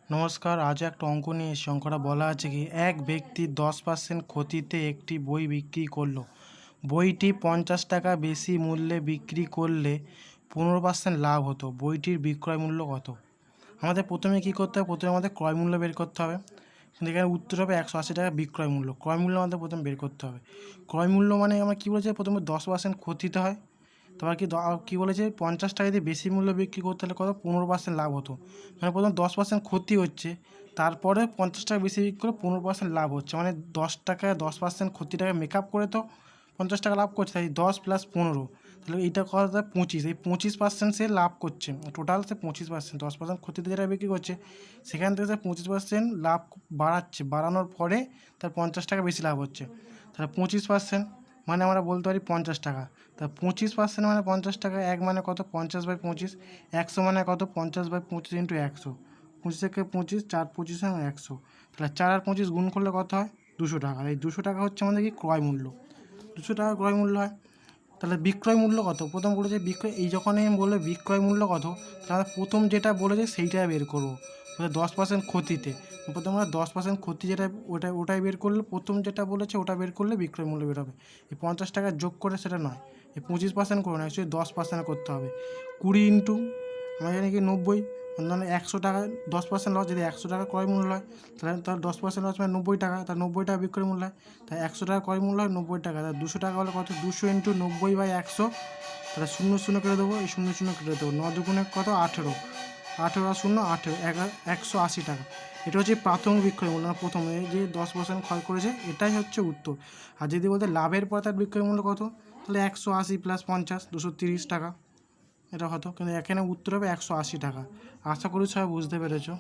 নমস্কার, আজ একটা অঙ্ক নিয়ে এসেছি। অঙ্কটা বলা আছে কি, এক ব্যক্তি 10% ক্ষতিতে একটি বই বিক্রি করলো। বইটি 50 টাকা বেশি মূল্যে বিক্রি করলে 15% লাভ হতো। বইটির বিক্রয় মূল্য কত? আমাদের প্রথমে কী করতে হবে? প্রথমে আমাদের ক্রয় মূল্য বের করতে হবে। কিন্তু এখানে উত্তর হবে 180 টাকা বিক্রয় মূল্য। ক্রয় মূল্য আমাদের প্রথমে বের করতে হবে। ক্রয় মূল্য মানে আমরা কী বলেছি? প্রথমে 10% ক্ষতিতে হয়। তারপর কী বলেছে? 50 টাকা যদি বেশি মূল্য বিক্রি করতে হলে কত? 15% লাভ হতো। মানে প্রথম 10% ক্ষতি হচ্ছে, তারপরে 50 টাকা বেশি বিক্রি করে 15% লাভ হচ্ছে। মানে 10 টাকায় 10% ক্ষতিটাকে মেকআপ করে তো 50 টাকা লাভ করছে। তাই 10 + 15, তাহলে এইটা কত হয়? 25। এই 25% সে লাভ করছে। টোটাল সে 25%, 10% ক্ষতিতে যেটা বিক্রি করছে সেখান থেকে সে 25% লাভ বাড়াচ্ছে। বাড়ানোর পরে তার 50 টাকা বেশি লাভ হচ্ছে। তাহলে 25% মানে আমরা বলতে পারি 50 টাকা। তা 25% মানে 50 টাকা। এক মানে কত? 50/25। 100 মানে কত? 50/25 × 100। 25 থেকে 25, 4 25 100। তাহলে 4 আর 25 গুণ করলে কত হয়? 200 টাকা। এই 200 টাকা হচ্ছে আমাদের কি ক্রয় মূল্য। 200 টাকা ক্রয় মূল্য হয়। তাহলে বিক্রয় মূল্য কত? প্রথম বলেছে বিক্রয়, এই যখনই বলবে বিক্রয় মূল্য কত, তাহলে প্রথম যেটা বলেছে সেইটাই বের করবো। 10% ক্ষতিতে প্রথম আমরা 10% ক্ষতি যেটা ওটাই বের করলে, প্রথম যেটা বলেছে ওটা বের করলে বিক্রয় মূল্য বের হবে। এই 50 টাকা যোগ করে সেটা নয়, এই 25% করে না, অ্যাকচুয়ালি 10% করতে হবে। 20 ইন্টু আমরা জানি কি 90, মানে 100 টাকা 10% লস। যদি 100 টাকা ক্রয় মূল্য হয় তাহলে 10% লস মানে 90 টাকা। তার 90 টাকা বিক্রয় মূল্য হয়। তাই 100 টাকা ক্রয় মূল্য হয়, 90 টাকা। তাহলে 200 টাকা হলে কত? 200 ইন্টু 90/100। তাহলে 0 0 কেটে দেবো, এই 0 0 কেটে দেবো। 9 দুগুণে কত? 18। 18 আর 0 18, 180 টাকা। এটা হচ্ছে প্রাথমিক বিক্রয় মূল্য। প্রথমে যে 10% ক্ষয় করেছে এটাই হচ্ছে উত্তর। আর যদি বলতে লাভের পর তার বিক্রয় মূল্য কত, তাহলে 180 + 50, 230 টাকা এটা হতো। কিন্তু এখানে উত্তর হবে 180 টাকা। আশা করি সবাই বুঝতে পেরেছো।